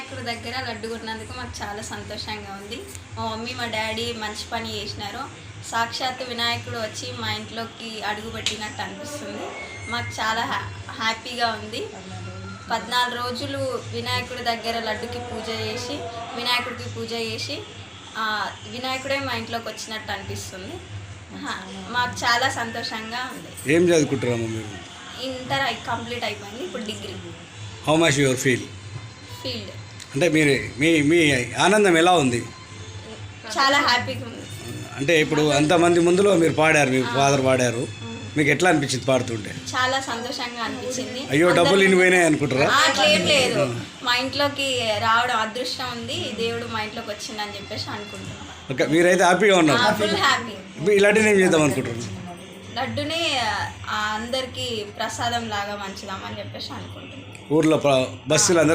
వినాయకుడి దగ్గర లడ్డు కొట్టినందుకు మాకు చాలా సంతోషంగా ఉంది. మా మమ్మీ మా డాడీ మంచి పని చేసినారు. సాక్షాత్తు వినాయకుడు వచ్చి మా ఇంట్లోకి అడుగు పెట్టినట్టు అనిపిస్తుంది. మాకు చాలా హ్యాపీగా ఉంది. 14 రోజులు వినాయకుడి దగ్గర లడ్డుకి పూజ చేసి వినాయకుడికి పూజ చేసి వినాయకుడే మా ఇంట్లోకి వచ్చినట్టు అనిపిస్తుంది. మాకు చాలా సంతోషంగా ఉంది. ఏం చదువుకుంటారమ్మా మీరు? ఇంటర్ కంప్లీట్ అయిపోయింది, ఇప్పుడు degree. How much your field? అంటే మీరు మీ ఆనందం ఎలా ఉంది? చాలా హ్యాపీగా ఉంది. అంటే ఇప్పుడు అంతమంది ముందులో మీరు పాడారు, మీ ఫాదర్ పాడారు, మీకు ఎట్లా అనిపించింది పాడుతుంటే? చాలా సంతోషంగా అనిపించింది. అయ్యో డబ్బులు ఇన్నిపోయినాయి అనుకుంటారా? అట్లేం లేదు, మా ఇంట్లోకి రావడం అదృష్టం ఉంది, దేవుడు మా ఇంట్లోకి వచ్చిందని చెప్పేసి అనుకుంటున్నాను. ఓకే, మీరైతే హ్యాపీగా ఉన్నారు? Full happy. ఇలాంటివి ఏం చేద్దాం అనుకుంటున్నాను? లడ్డుని అందరికీ ప్రసాదం లాగా మంచిదామని చెప్పేసి అనుకుంటున్నాను. ఊర్లో బస్సులు